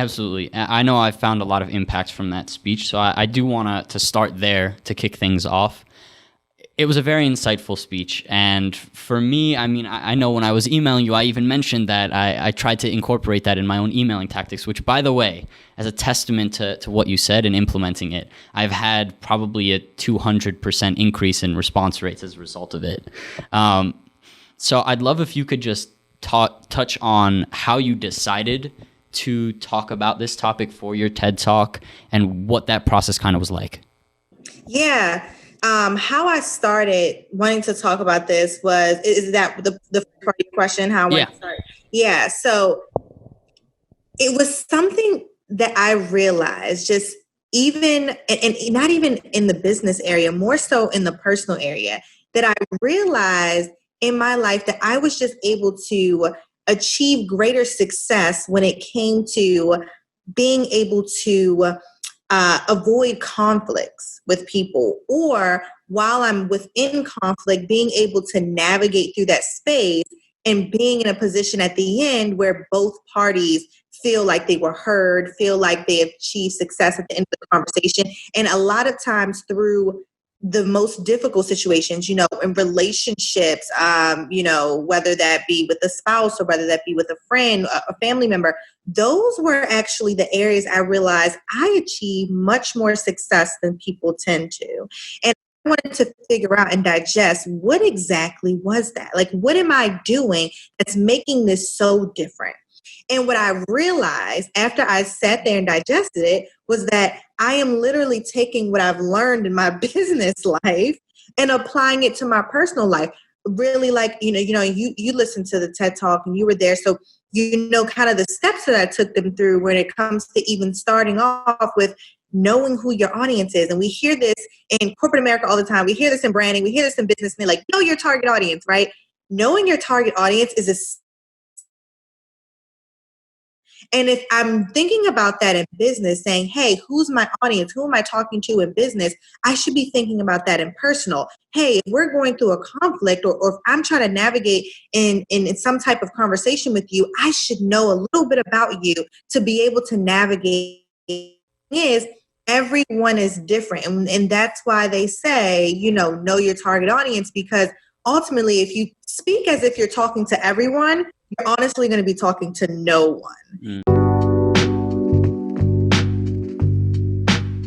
Absolutely. I know I found a lot of impact from that speech, so I do want to start there to kick things off. It was a very insightful speech, and for me, I mean, I know when I was emailing you, I even mentioned that I tried to incorporate that in my own emailing tactics, which, by the way, as a testament to what you said and implementing it, I've had probably a 200% increase in response rates as a result of it. So I'd love if you could just touch on how you decided to talk about this topic for your TED Talk and what that process kind of was like. Yeah. How I started wanting to talk about this is that the first part of your question, how I wanted to start? Yeah. So it was something that I realized just even, and not even in the business area, more so in the personal area, that I realized in my life that I was just able to achieve greater success when it came to being able to avoid conflicts with people, or while I'm within conflict, being able to navigate through that space and being in a position at the end where both parties feel like they were heard, feel like they achieved success at the end of the conversation. And a lot of times through the most difficult situations, in relationships, whether that be with a spouse or whether that be with a friend, a family member, those were actually the areas I realized I achieve much more success than people tend to. And I wanted to figure out and digest what exactly was that? Like, what am I doing that's making this so different? And what I realized after I sat there and digested it was that I am literally taking what I've learned in my business life and applying it to my personal life. Really, like, you listened to the TED Talk and you were there. So, kind of the steps that I took them through when it comes to even starting off with knowing who your audience is. And we hear this in corporate America all the time. We hear this in branding. We hear this in business. And they're like, know your target audience, right? Knowing your target audience is and if I'm thinking about that in business, saying, hey, who's my audience? Who am I talking to in business? I should be thinking about that in personal. Hey, if we're going through a conflict or if I'm trying to navigate in some type of conversation with you, I should know a little bit about you to be able to navigate. Everyone is different. And that's why they say, know your target audience, because ultimately, if you speak as if you're talking to everyone, you're honestly going to be talking to no one.